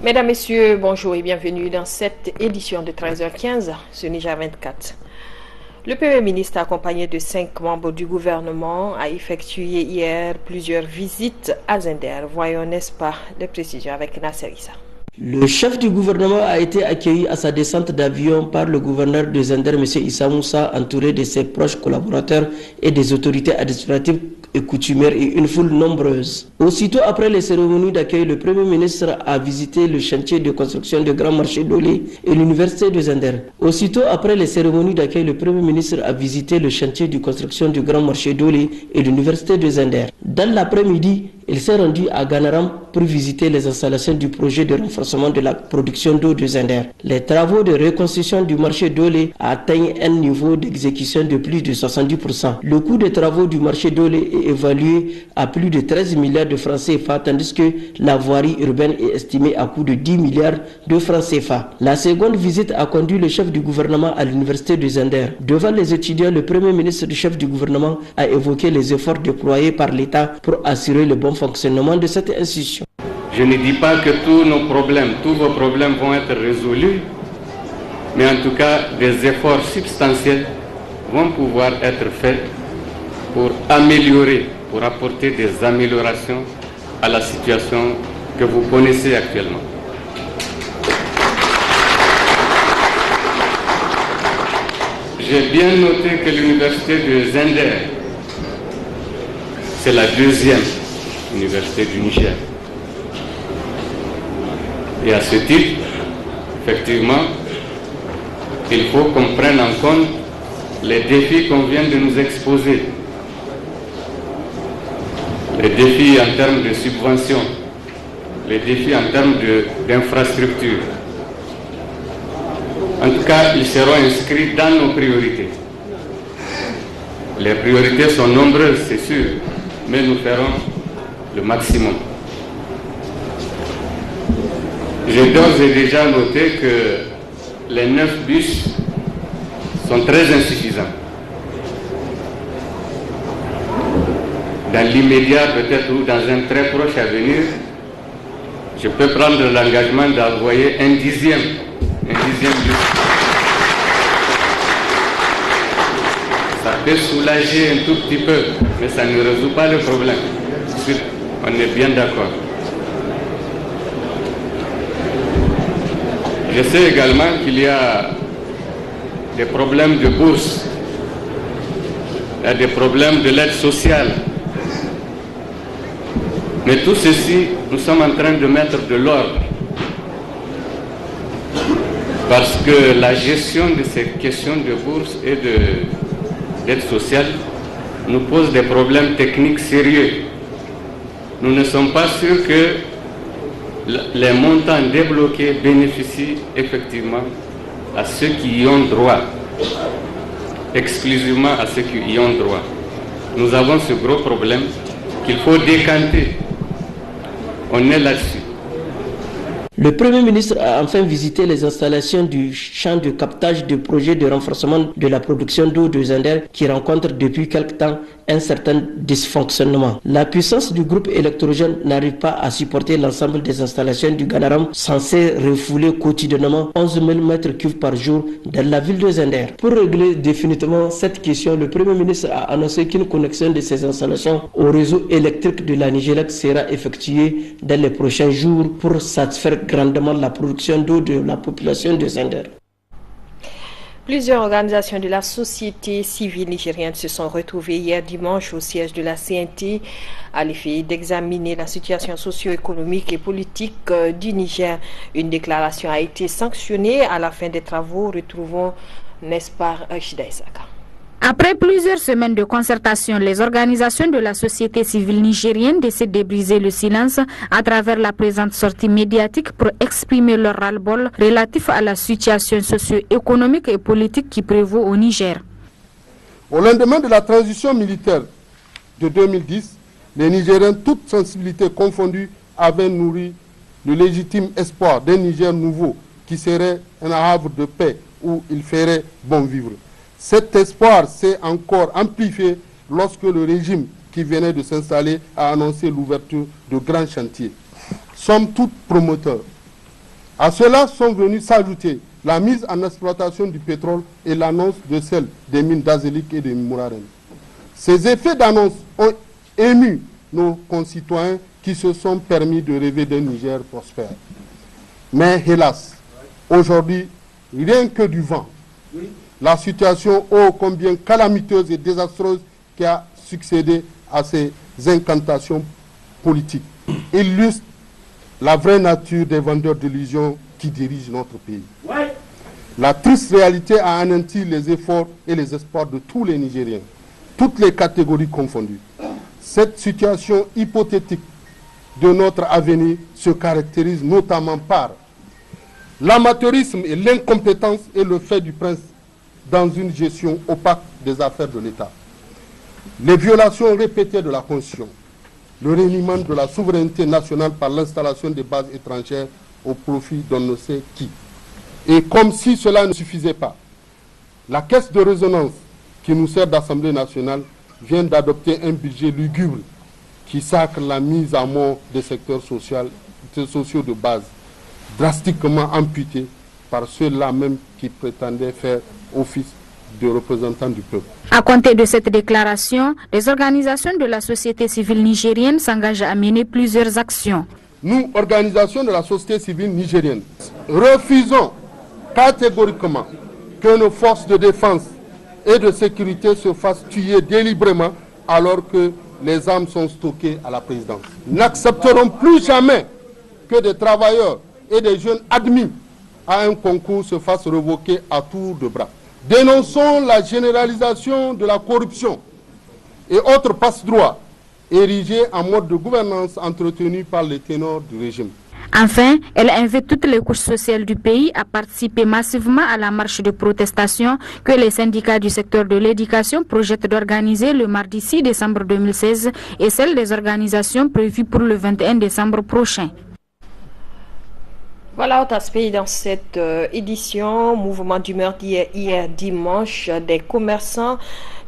Mesdames, Messieurs, bonjour et bienvenue dans cette édition de 13h15 sur Niger 24. Le Premier ministre, accompagné de 5 membres du gouvernement, a effectué hier plusieurs visites à Zender. Voyons, n'est-ce pas, les précisions avec Nasser Issa. Le chef du gouvernement a été accueilli à sa descente d'avion par le gouverneur de Zender, M. Issa Moussa, entouré de ses proches collaborateurs et des autorités administratives et coutumières et une foule nombreuse. Aussitôt après les cérémonies d'accueil, le Premier ministre a visité le chantier de construction du Grand Marché d'Olé et l'université de Zender. Aussitôt après les cérémonies d'accueil, le Premier ministre a visité le chantier de construction du Grand Marché d'Olé et l'université de Zender. Dans l'après-midi, il s'est rendu à Ganaram pour visiter les installations du projet de renforcement de la production d'eau de Zender. Les travaux de reconstruction du marché d'Olé atteignent un niveau d'exécution de plus de 70%. Le coût des travaux du marché d'Olé est évalué à plus de 13 milliards de francs CFA, tandis que la voirie urbaine est estimée à coût de 10 milliards de francs CFA. La seconde visite a conduit le chef du gouvernement à l'université de Zender. Devant les étudiants, le Premier ministre du chef du gouvernement a évoqué les efforts déployés par l'État pour assurer le bon fonctionnement de cette institution. Je ne dis pas que tous vos problèmes vont être résolus, mais en tout cas, des efforts substantiels vont pouvoir être faits pour améliorer, pour apporter des améliorations à la situation que vous connaissez actuellement. J'ai bien noté que l'université de Zender, c'est la deuxième université du Niger. Et à ce titre, effectivement, il faut qu'on prenne en compte les défis qu'on vient de nous exposer. Les défis en termes de subventions, les défis en termes d'infrastructures. En tout cas, ils seront inscrits dans nos priorités. Les priorités sont nombreuses, c'est sûr, mais nous ferons le maximum. J'ai d'ores et déjà noté que les 9 bus sont très insuffisants. Dans l'immédiat, peut-être, ou dans un très proche avenir, je peux prendre l'engagement d'envoyer un dixième bus. Ça peut soulager un tout petit peu, mais ça ne résout pas le problème. On est bien d'accord. Je sais également qu'il y a des problèmes de bourse, il y a des problèmes de l'aide sociale. Mais tout ceci, nous sommes en train de mettre de l'ordre. Parce que la gestion de ces questions de bourse et d'aide sociale nous pose des problèmes techniques sérieux. Nous ne sommes pas sûrs que les montants débloqués bénéficient effectivement à ceux qui y ont droit, exclusivement à ceux qui y ont droit. Nous avons ce gros problème qu'il faut décanter. On est là-dessus. Le Premier ministre a enfin visité les installations du champ de captage de projets de renforcement de la production d'eau de Zender qui rencontre depuis quelque temps un certain dysfonctionnement. La puissance du groupe électrogène n'arrive pas à supporter l'ensemble des installations du Ganaram censé refouler quotidiennement 11 000 m3 par jour dans la ville de Zender. Pour régler définitivement cette question, le Premier ministre a annoncé qu'une connexion de ces installations au réseau électrique de la Nigélec sera effectuée dans les prochains jours pour satisfaire grandement la production d'eau de la population de Zender. Plusieurs organisations de la société civile nigérienne se sont retrouvées hier dimanche au siège de la CNT à l'effet d'examiner la situation socio-économique et politique du Niger. Une déclaration a été sanctionnée à la fin des travaux. Retrouvons, n'est-ce pas, Shida Isaka. Après plusieurs semaines de concertation, les organisations de la société civile nigérienne décident de briser le silence à travers la présente sortie médiatique pour exprimer leur ras-le-bol relatif à la situation socio-économique et politique qui prévaut au Niger. Au lendemain de la transition militaire de 2010, les Nigériens, toutes sensibilités confondues, avaient nourri le légitime espoir d'un Niger nouveau qui serait un havre de paix où il ferait bon vivre. Cet espoir s'est encore amplifié lorsque le régime qui venait de s'installer a annoncé l'ouverture de grands chantiers. Sommes tous promoteurs À cela sont venus s'ajouter la mise en exploitation du pétrole et l'annonce de celle des mines d'Azélik et de Mouraren. Ces effets d'annonce ont ému nos concitoyens qui se sont permis de rêver d'un Niger prospère. Mais hélas, aujourd'hui, rien que du vent. La situation ô combien calamiteuse et désastreuse qui a succédé à ces incantations politiques illustre la vraie nature des vendeurs d'illusions qui dirigent notre pays. La triste réalité a anéanti les efforts et les espoirs de tous les Nigériens, toutes les catégories confondues. Cette situation hypothétique de notre avenir se caractérise notamment par l'amateurisme et l'incompétence et le fait du prince dans une gestion opaque des affaires de l'État, les violations répétées de la Constitution, le reniement de la souveraineté nationale par l'installation des bases étrangères au profit d'on ne sait qui. Et comme si cela ne suffisait pas, la caisse de résonance qui nous sert d'Assemblée nationale vient d'adopter un budget lugubre qui sacre la mise à mort des secteurs sociaux de base, drastiquement amputés par ceux-là même qui prétendaient faire office de représentants du peuple. À compter de cette déclaration, les organisations de la société civile nigérienne s'engagent à mener plusieurs actions. Nous, organisations de la société civile nigérienne, refusons catégoriquement que nos forces de défense et de sécurité se fassent tuer délibérément alors que les armes sont stockées à la présidence. N'accepterons plus jamais que des travailleurs et des jeunes admis à un concours se fassent revoquer à tour de bras. Dénonçons la généralisation de la corruption et autres passe-droits érigés en mode de gouvernance entretenu par les ténors du régime. Enfin, elle invite toutes les couches sociales du pays à participer massivement à la marche de protestation que les syndicats du secteur de l'éducation projettent d'organiser le mardi 6 décembre 2016 et celle des organisations prévues pour le 21 décembre prochain. Voilà autre aspect dans cette édition. Mouvement d'humeur hier dimanche des commerçants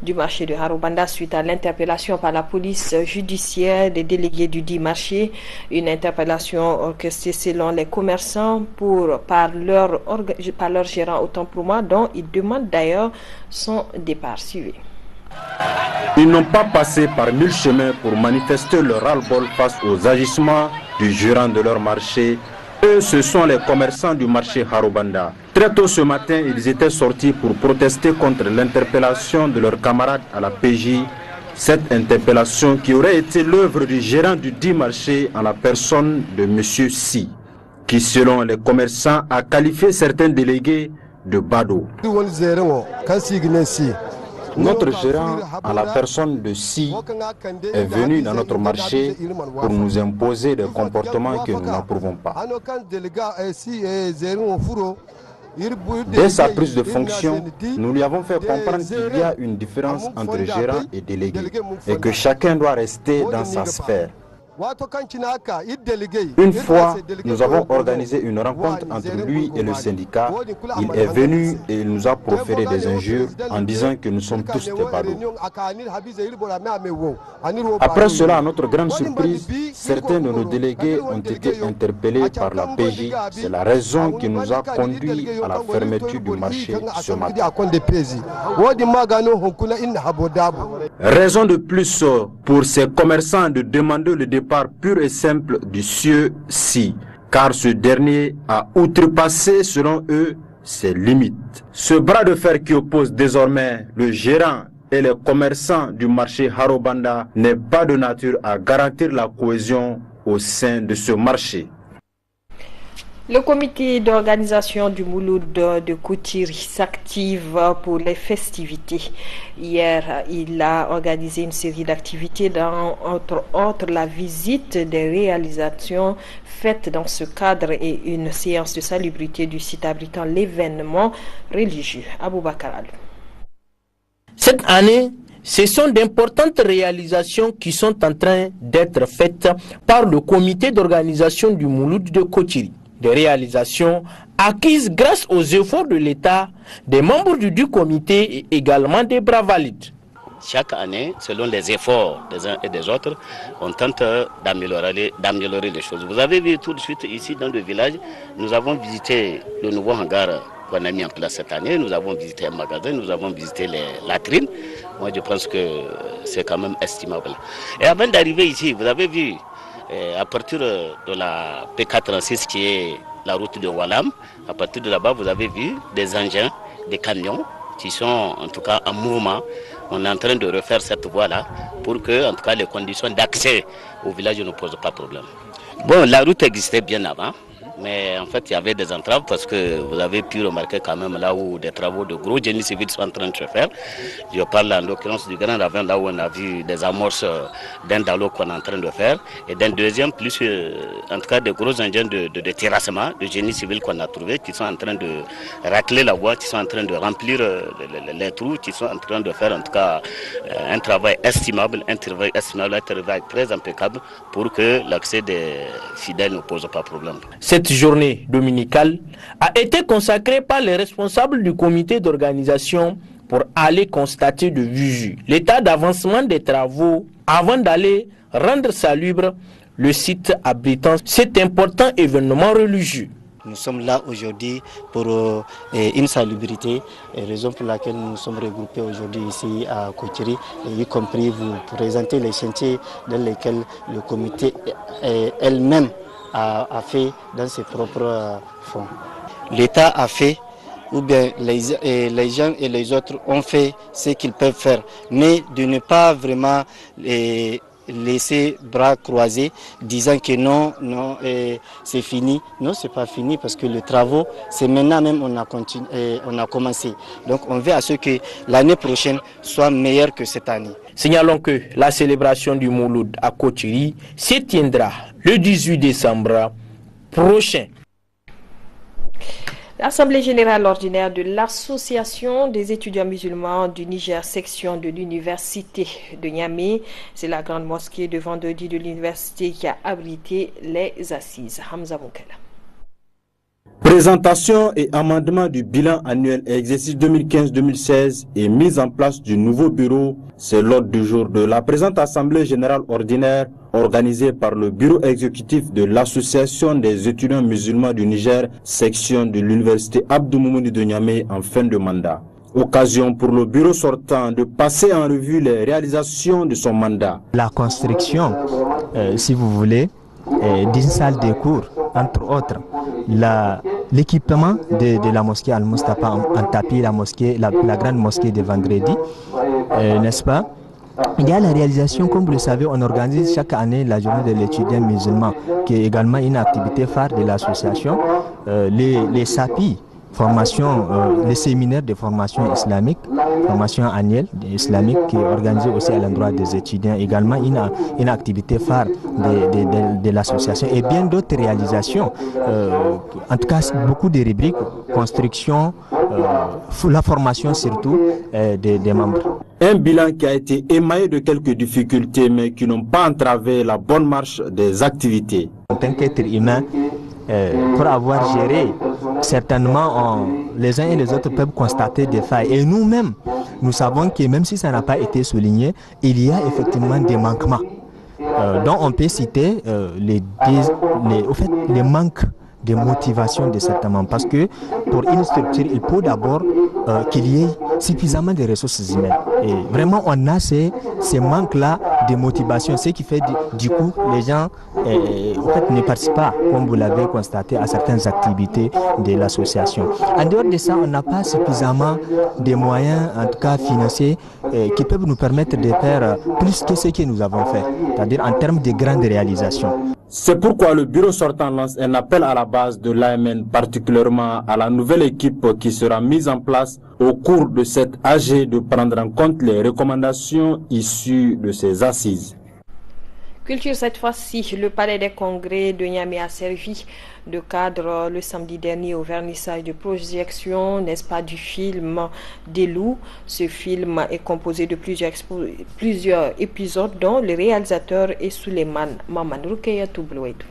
du marché de Harobanda suite à l'interpellation par la police judiciaire des délégués du dit marché. Une interpellation orchestrée selon les commerçants par leur gérant autant pour moi, dont ils demandent d'ailleurs son départ. Suivez. Ils n'ont pas passé par 1000 chemins pour manifester leur ras-le-bol face aux agissements du gérant de leur marché. Eux, ce sont les commerçants du marché Harobanda. Très tôt ce matin, ils étaient sortis pour protester contre l'interpellation de leurs camarades à la PJ. Cette interpellation qui aurait été l'œuvre du gérant du dit marché en la personne de M. Si, qui selon les commerçants a qualifié certains délégués de badauds. Notre gérant, en la personne de Si, est venu dans notre marché pour nous imposer des comportements que nous n'approuvons pas. Dès sa prise de fonction, nous lui avons fait comprendre qu'il y a une différence entre gérant et délégué et que chacun doit rester dans sa sphère. Une fois, nous avons organisé une rencontre entre lui et le syndicat. Il est venu et il nous a proféré des injures en disant que nous sommes tous des badauds. Après cela, à notre grande surprise, certains de nos délégués ont été interpellés par la PJ. C'est la raison qui nous a conduits à la fermeture du marché ce matin. Raison de plus pour ces commerçants de demander le départ pur et simple du sieur Si, car ce dernier a outrepassé, selon eux, ses limites. Ce bras de fer qui oppose désormais le gérant et les commerçants du marché Harobanda n'est pas de nature à garantir la cohésion au sein de ce marché. Le comité d'organisation du Mouloud de Koutiri s'active pour les festivités. Hier, il a organisé une série d'activités, dont entre autres la visite des réalisations faites dans ce cadre et une séance de salubrité du site abritant l'événement religieux. Aboubakar Alou. Cette année, ce sont d'importantes réalisations qui sont en train d'être faites par le comité d'organisation du Mouloud de Koutiri. Des réalisations acquises grâce aux efforts de l'État, des membres du comité et également des bras valides. chaque année, selon les efforts des uns et des autres, on tente d'améliorer les choses. Vous avez vu tout de suite ici dans le village, nous avons visité le nouveau hangar qu'on a mis en place cette année, nous avons visité un magasin, nous avons visité les latrines. Moi je pense que c'est quand même estimable. Et avant d'arriver ici, vous avez vu, à partir de la P436 qui est la route de Walam, à partir de là-bas vous avez vu des engins, des camions qui sont en tout cas en mouvement. On est en train de refaire cette voie-là pour que en tout cas les conditions d'accès au village ne posent pas problème. Bon, la route existait bien avant. Mais en fait, il y avait des entraves parce que vous avez pu remarquer quand même là où des travaux de gros génie civil sont en train de se faire. Je parle en l'occurrence du Grand Ravin, là où on a vu des amorces d'un dallo qu'on est en train de faire. Et d'un deuxième, plus en tout cas des gros engins de terrassement, de génie civil qu'on a trouvé, qui sont en train de racler la voie, qui sont en train de remplir les trous, qui sont en train de faire en tout cas un travail estimable, un travail très impeccable pour que l'accès des fidèles ne pose pas problème. Cette journée dominicale a été consacrée par les responsables du comité d'organisation pour aller constater de visu l'état d'avancement des travaux avant d'aller rendre salubre le site abritant cet important événement religieux. Nous sommes là aujourd'hui pour une salubrité, raison pour laquelle nous sommes regroupés aujourd'hui ici à Kochiri, y compris vous présenter les chantiers dans lesquels le comité elle-même a fait dans ses propres fonds. L'État a fait, ou bien les gens et les autres ont fait ce qu'ils peuvent faire, mais de ne pas vraiment laisser bras croisés, disant que non, c'est fini. Non, c'est pas fini parce que les travaux, c'est maintenant même on a commencé. Donc on veut à ce que l'année prochaine soit meilleure que cette année. Signalons que la célébration du Mouloud à Kochiri se tiendra le 18 décembre prochain. L'Assemblée générale ordinaire de l'Association des étudiants musulmans du Niger, section de l'Université de Niamey, c'est la grande mosquée de vendredi de l'université qui a abrité les assises. Hamza Boukela. Présentation et amendement du bilan annuel exercice 2015-2016 et mise en place du nouveau bureau, c'est l'ordre du jour de la présente Assemblée générale ordinaire organisée par le bureau exécutif de l'Association des étudiants musulmans du Niger, section de l'Université Abdou Moumouni de Niamey en fin de mandat. Occasion pour le bureau sortant de passer en revue les réalisations de son mandat. La construction, si vous voulez, d'une salle de cours, entre autres, l'équipement de la mosquée Al-Mustafa en tapis, la grande mosquée de vendredi, n'est-ce pas? Il y a la réalisation, comme vous le savez, on organise chaque année la journée de l'étudiant musulman, qui est également une activité phare de l'association. Les SAPI, les séminaires de formation islamique, formation annuelle islamique qui est organisée aussi à l'endroit des étudiants, également une activité phare de l'association et bien d'autres réalisations, en tout cas beaucoup de rubriques, construction, la formation surtout des membres. Un bilan qui a été émaillé de quelques difficultés mais qui n'ont pas entravé la bonne marche des activités. En tant qu'être humain, pour avoir géré, certainement les uns et les autres peuvent constater des failles. Et nous-mêmes, nous savons que même si ça n'a pas été souligné, il y a effectivement des manquements. Donc on peut citer les manques de motivation de certains membres. Parce que pour une structure, il faut d'abord qu'il y ait suffisamment de ressources humaines. Et vraiment, on a ces manques-là de motivation, ce qui fait du coup, les gens ne participent pas, comme vous l'avez constaté, à certaines activités de l'association. En dehors de ça, on n'a pas suffisamment de moyens, en tout cas financiers, qui peuvent nous permettre de faire plus que ce que nous avons fait, c'est-à-dire en termes de grandes réalisations. C'est pourquoi le bureau sortant lance un appel à la base de l'AMN, particulièrement à la nouvelle équipe qui sera mise en place au cours de cette AG de prendre en compte les recommandations issues de ces assises. Culture cette fois-ci, le palais des congrès de Niamey a servi de cadre le samedi dernier au vernissage de projection, n'est-ce pas, du film Des loups. Ce film est composé de plusieurs épisodes dont le réalisateur est Souleymane Maman Rukeya Toublouedou.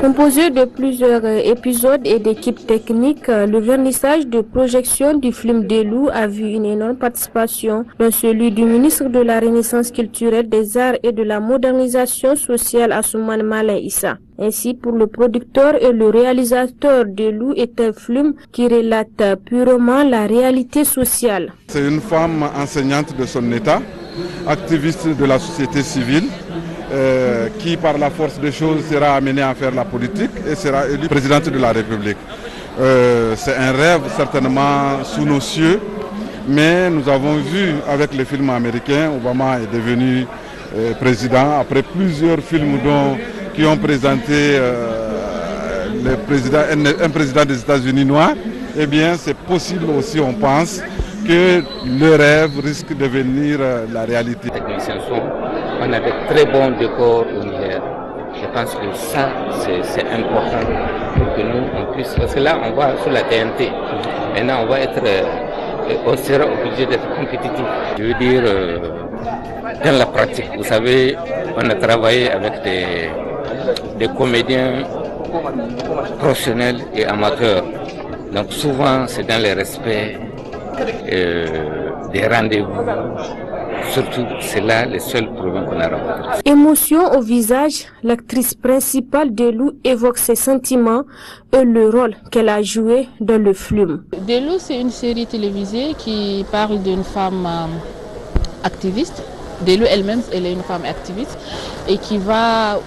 Composé de plusieurs épisodes et d'équipes techniques, le vernissage de projection du film Delou a vu une énorme participation, dont celui du ministre de la Renaissance culturelle, des Arts et de la Modernisation sociale Asuman Malin Issa. Ainsi, pour le producteur et le réalisateur, Delou est un film qui relate purement la réalité sociale. C'est une femme enseignante de son état, activiste de la société civile, qui par la force des choses sera amenée à faire la politique et sera élue présidente de la République. C'est un rêve certainement sous nos cieux, mais nous avons vu avec les films américains, Obama est devenu président après plusieurs films qui ont présenté un président des États-Unis noir. Eh bien c'est possible aussi, on pense, que le rêve risque de devenir la réalité. On a de très bons décors au Niger. Je pense que ça, c'est important pour que nous, on puisse... Parce que là, on va sur la TNT. Maintenant, on sera obligé d'être compétitif. Je veux dire, dans la pratique, vous savez, on a travaillé avec des comédiens professionnels et amateurs. Donc souvent, c'est dans le respect des rendez-vous. Surtout, c'est là le seul problème qu'on a rencontré. Émotion au visage, l'actrice principale Delou évoque ses sentiments et le rôle qu'elle a joué dans le film. Delou, c'est une série télévisée qui parle d'une femme activiste. Delou elle-même, elle est une femme activiste et qui va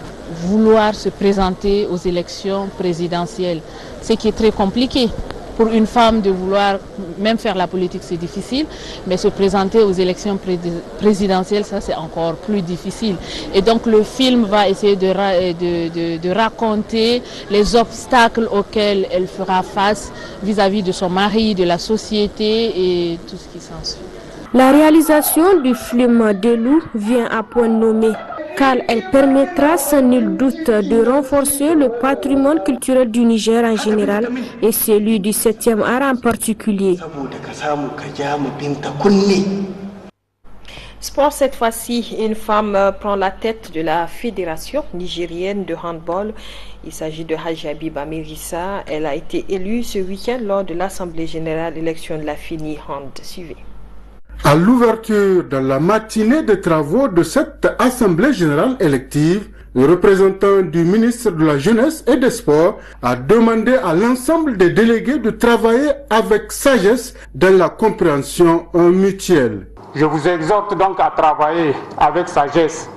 vouloir se présenter aux élections présidentielles, ce qui est très compliqué. Pour une femme de vouloir même faire la politique, c'est difficile, mais se présenter aux élections présidentielles, ça c'est encore plus difficile. Et donc le film va essayer de raconter les obstacles auxquels elle fera face vis-à-vis de son mari, de la société et tout ce qui s'ensuit. La réalisation du film Delou vient à point nommé, car elle permettra sans nul doute de renforcer le patrimoine culturel du Niger en général et celui du 7e art en particulier. Sport, cette fois-ci, une femme prend la tête de la Fédération nigérienne de handball. Il s'agit de Hajabi Bamirissa. Elle a été élue ce week-end lors de l'Assemblée générale élection de la FINI Hand. Suivez. À l'ouverture de la matinée des travaux de cette Assemblée générale élective, le représentant du ministre de la Jeunesse et des Sports a demandé à l'ensemble des délégués de travailler avec sagesse dans la compréhension mutuelle. Je vous exhorte donc à travailler avec sagesse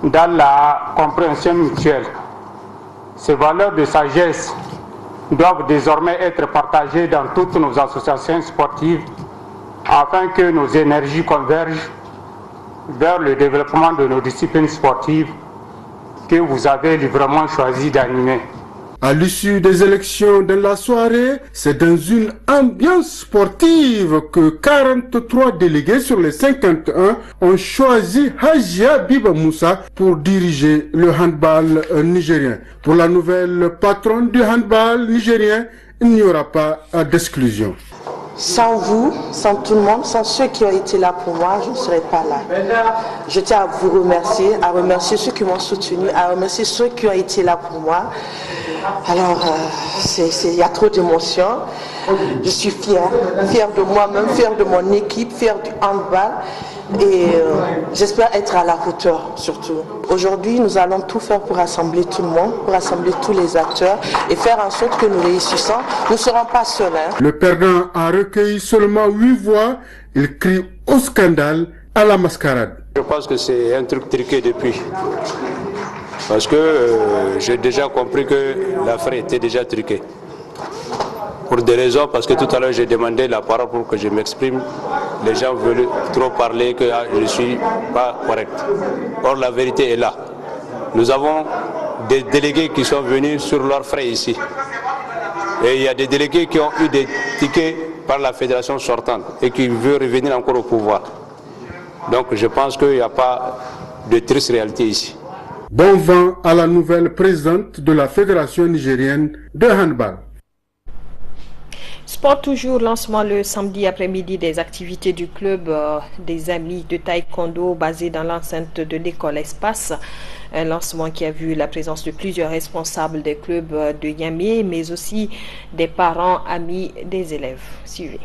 dans la compréhension mutuelle. Ces valeurs de sagesse doivent désormais être partagées dans toutes nos associations sportives afin que nos énergies convergent vers le développement de nos disciplines sportives que vous avez librement choisi d'animer. À l'issue des élections de la soirée, c'est dans une ambiance sportive que 43 délégués sur les 51 ont choisi Hajia Biba Moussa pour diriger le handball nigérien. Pour la nouvelle patronne du handball nigérien, il n'y aura pas d'exclusion. Sans vous, sans tout le monde, sans ceux qui ont été là pour moi, je ne serais pas là. Je tiens à vous remercier, à remercier ceux qui m'ont soutenu, à remercier ceux qui ont été là pour moi. Alors, il y a trop d'émotions. Je suis fière de moi-même, fière de mon équipe, fière du handball. Et j'espère être à la hauteur surtout. Aujourd'hui, nous allons tout faire pour rassembler tout le monde, pour rassembler tous les acteurs et faire en sorte que nous réussissons. Nous ne serons pas seuls. Le perdant a recueilli seulement 8 voix. Il crie au scandale, à la mascarade. Je pense que c'est un truc truqué depuis. Parce que j'ai déjà compris que l'affaire était déjà truquée. Pour des raisons, parce que tout à l'heure j'ai demandé la parole pour que je m'exprime. Les gens veulent trop parler que je ne suis pas correct. Or la vérité est là. Nous avons des délégués qui sont venus sur leurs frais ici. Et il y a des délégués qui ont eu des tickets par la fédération sortante et qui veulent revenir encore au pouvoir. Donc je pense qu'il n'y a pas de triste réalité ici. Bon vent à la nouvelle présidente de la Fédération nigérienne de handball. sport toujours, lancement le samedi après-midi des activités du club des amis de taekwondo basé dans l'enceinte de l'école Espace. Un lancement qui a vu la présence de plusieurs responsables des clubs de Niamey, mais aussi des parents, amis des élèves. Suivez.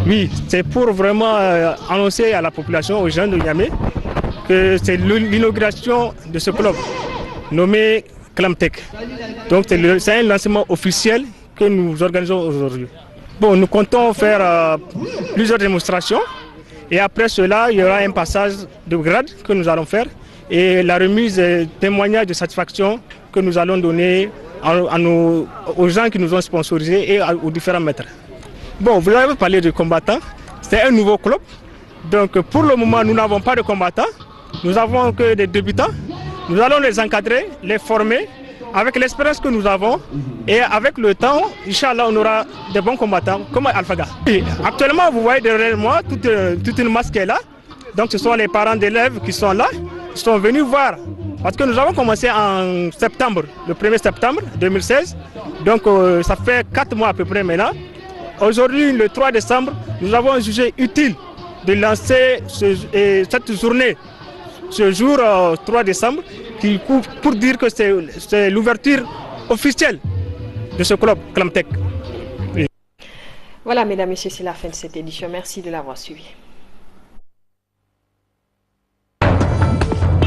Oui, c'est pour vraiment annoncer à la population, aux jeunes de Niamey, que c'est l'inauguration de ce club nommé Clamtech. Donc c'est un lancement officiel que nous organisons aujourd'hui. Bon, nous comptons faire plusieurs démonstrations et après cela, il y aura un passage de grade que nous allons faire et la remise des témoignages de satisfaction que nous allons donner aux gens qui nous ont sponsorisés et aux différents maîtres. Bon, vous avez parlé de combattants, c'est un nouveau club. Donc pour le moment, nous n'avons pas de combattants, nous n'avons que des débutants. Nous allons les encadrer, les former avec l'expérience que nous avons et avec le temps, Inch'Allah, on aura de bons combattants comme Alphaga. Actuellement, vous voyez derrière moi, toute une masse qui est là. Donc ce sont les parents d'élèves qui sont là, qui sont venus voir. Parce que nous avons commencé en septembre, le 1er septembre 2016. Donc ça fait 4 mois à peu près maintenant. Aujourd'hui, le 3 décembre, nous avons jugé utile de lancer cette journée, ce jour 3 décembre, pour dire que c'est l'ouverture officielle de ce club Clamtech. Voilà, mesdames et messieurs, c'est la fin de cette édition. Merci de l'avoir suivi.